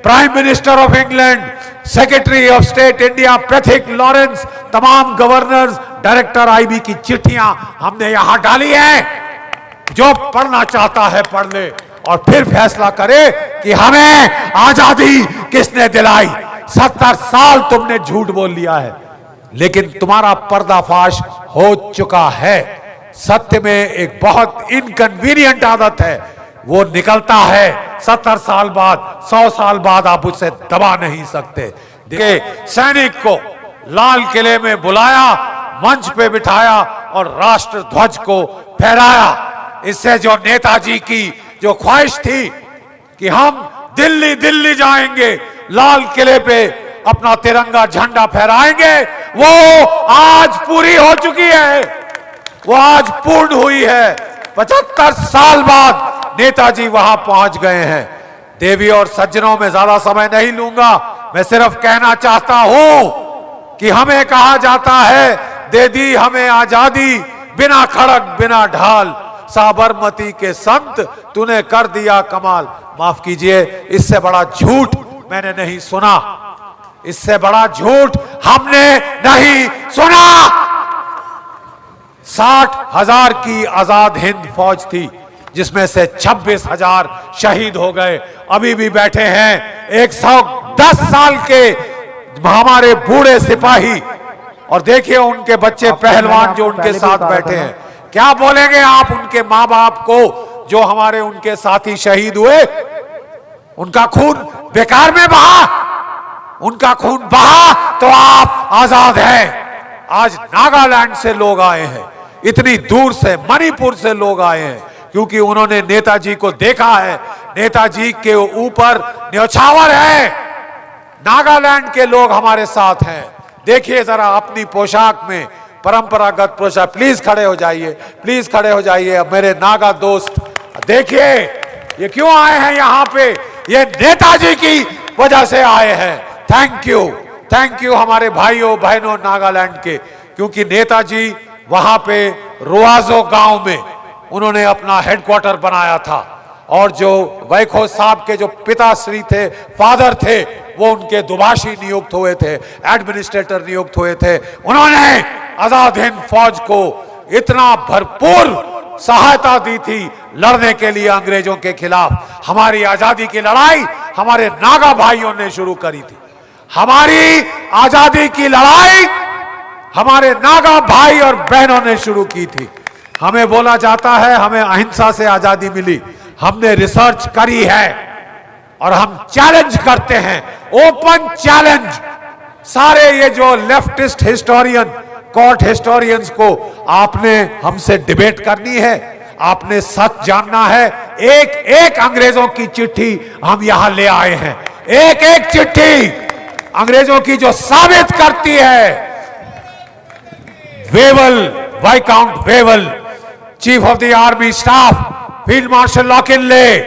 Prime minister of England, secretary of state India Pethick Lawrence, तमाम governors, director IB की चिट्ठियां हमने यहां डाली हैं। जो पढ़ना चाहता है पढ़ ले और फिर फैसला करे कि हमें आजादी किसने दिलाई। 70 साल तुमने झूठ बोल लिया है, लेकिन तुम्हारा पर्दाफाश हो चुका है। सत्य में एक बहुत इनकन्वीनियंट आदत है, वो निकलता है 70 साल बाद, 100 साल बाद आप उसे दबा नहीं सकते। देखिए, सैनिक को लाल किले में बुलाया, मंच पे बिठाया और राष्ट्र ध्वज को फहराया। इससे जो नेताजी की जो ख्वाहिश थी कि हम दिल्ली दिल्ली जाएंगे, लाल किले पे अपना तिरंगा झंडा फहराएंगे, वो आज पूरी हो चुकी है, वो आज पूर्ण हुई है। 75 साल बाद नेताजी वहां पहुंच गए हैं। देवी और सज्जनों में ज्यादा समय नहीं लूंगा, मैं सिर्फ कहना चाहता हूं कि हमें कहा जाता है, दे दी हमें आजादी बिना खड़ग बिना ढाल, साबरमती के संत तूने कर दिया कमाल। माफ कीजिए, इससे बड़ा झूठ मैंने नहीं सुना, इससे बड़ा झूठ हमने नहीं सुना। 60,000 की आजाद हिंद फौज थी, जिसमें से 26,000 शहीद हो गए। अभी भी बैठे हैं 110 साल के हमारे बूढ़े सिपाही, और देखिए उनके बच्चे पहलवान जो उनके साथ बैठे हैं। क्या बोलेंगे आप उनके मां बाप को जो हमारे उनके साथी शहीद हुए? उनका खून बेकार में बहा, उनका खून बहा तो आप आजाद हैं। आज नागालैंड से लोग आए हैं, इतनी दूर से, मणिपुर से लोग आए हैं, क्योंकि उन्होंने नेताजी को देखा है। नेताजी के ऊपर न्योछावर है। नागालैंड के लोग हमारे साथ हैं। देखिए जरा अपनी पोशाक में, परंपरागत पोशाक, प्लीज खड़े हो जाइए, प्लीज खड़े हो जाइए। अब मेरे नागा दोस्त देखिए ये क्यों आए हैं यहां पे, ये नेताजी की वजह से आए हैं। थैंक यू हमारे भाइयों बहनों नागालैंड के, क्योंकि नेताजी वहां पे रुआजो गांव में उन्होंने अपना हेडक्वार्टर बनाया था, और जो वैखो साहब के जो पिताश्री थे, फादर थे, वो उनके दुभाषी नियुक्त हुए थे, एडमिनिस्ट्रेटर नियुक्त हुए थे। उन्होंने आजाद हिंद फौज को इतना भरपूर सहायता दी थी लड़ने के लिए अंग्रेजों के खिलाफ। हमारी आजादी की लड़ाई हमारे नागा भाइयों ने शुरू करी थी। हमारी आजादी की लड़ाई हमारे नागा भाई और बहनों ने शुरू की थी। हमें बोला जाता है हमें अहिंसा से आजादी मिली। हमने रिसर्च करी है और हम चैलेंज करते हैं, ओपन चैलेंज। सारे ये जो लेफ्टिस्ट हिस्टोरियन, कोर्ट हिस्टोरियंस को आपने हमसे डिबेट करनी है, आपने सच जानना है। एक एक अंग्रेजों की चिट्ठी हम यहां ले आए हैं, एक एक चिट्ठी अंग्रेजों की जो साबित करती है। Wavell, viscount Wavell, chief of the army staff, field marshal लॉकिनले,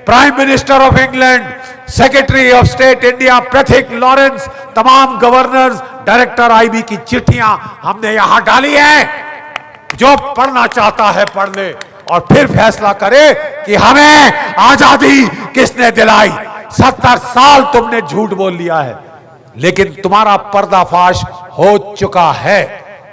prime minister of England, secretary of state India Pethick Lawrence, तमाम गवर्नर्स, डायरेक्टर आईबी की चिट्ठियां हमने यहां डाली हैं। जो पढ़ना चाहता है पढ़ ले और फिर फैसला करे कि हमें आजादी किसने दिलाई। 70 साल तुमने झूठ बोल लिया है, लेकिन तुम्हारा पर्दाफाश हो चुका है।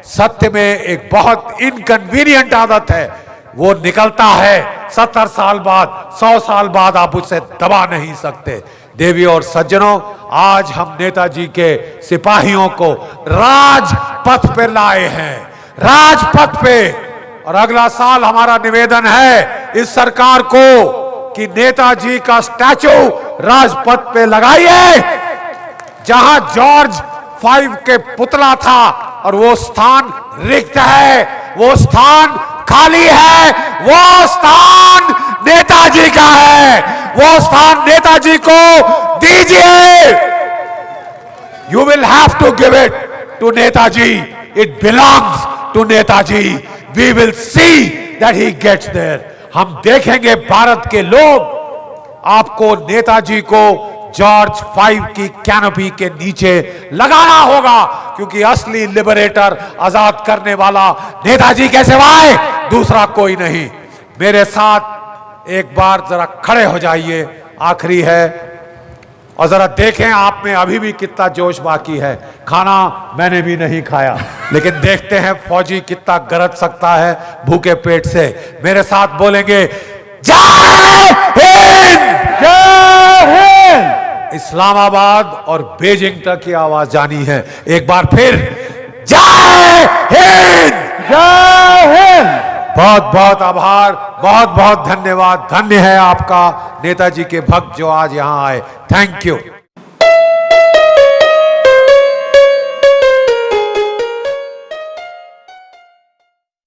सत्य में एक बहुत इनकन्वीनियंट आदत है, वो निकलता है 70 साल बाद, 100 साल बाद आप उसे दबा नहीं सकते। देवी और सज्जनों, आज हम नेताजी के सिपाहियों को राजपथ पे लाए हैं, राजपथ पे। और अगला साल हमारा निवेदन है इस सरकार को कि नेताजी का स्टैचू राजपथ पे लगाइए, जहां जॉर्ज 5 के पुतला था, और वो स्थान रिक्त है, वो स्थान खाली है, वो स्थान नेताजी का है, वो स्थान नेताजी को दीजिए। You will have to give it to Netaji. It belongs to Netaji. We will see that he gets there. हम देखेंगे भारत के लोग आपको नेताजी को जॉर्ज 5 की कैनोपी के नीचे लगाना होगा, क्योंकि असली लिबरेटर, आजाद करने वाला नेताजी के सिवाय दूसरा कोई नहीं। मेरे साथ एक बार जरा खड़े हो जाइए, आखिरी है। और जरा देखें आप में अभी भी कितना जोश बाकी है। खाना मैंने भी नहीं खाया, लेकिन देखते हैं फौजी कितना गरज सकता है भूखे पेट से। मेरे साथ बोलेंगे जय हिंद, जय हिंद। इस्लामाबाद और बीजिंग तक की आवाज जानी है। एक बार फिर जय हिंद, जय हिंद। बहुत बहुत आभार, बहुत बहुत धन्यवाद। धन्य है आपका नेताजी के भक्त जो आज यहां आए। Thank you.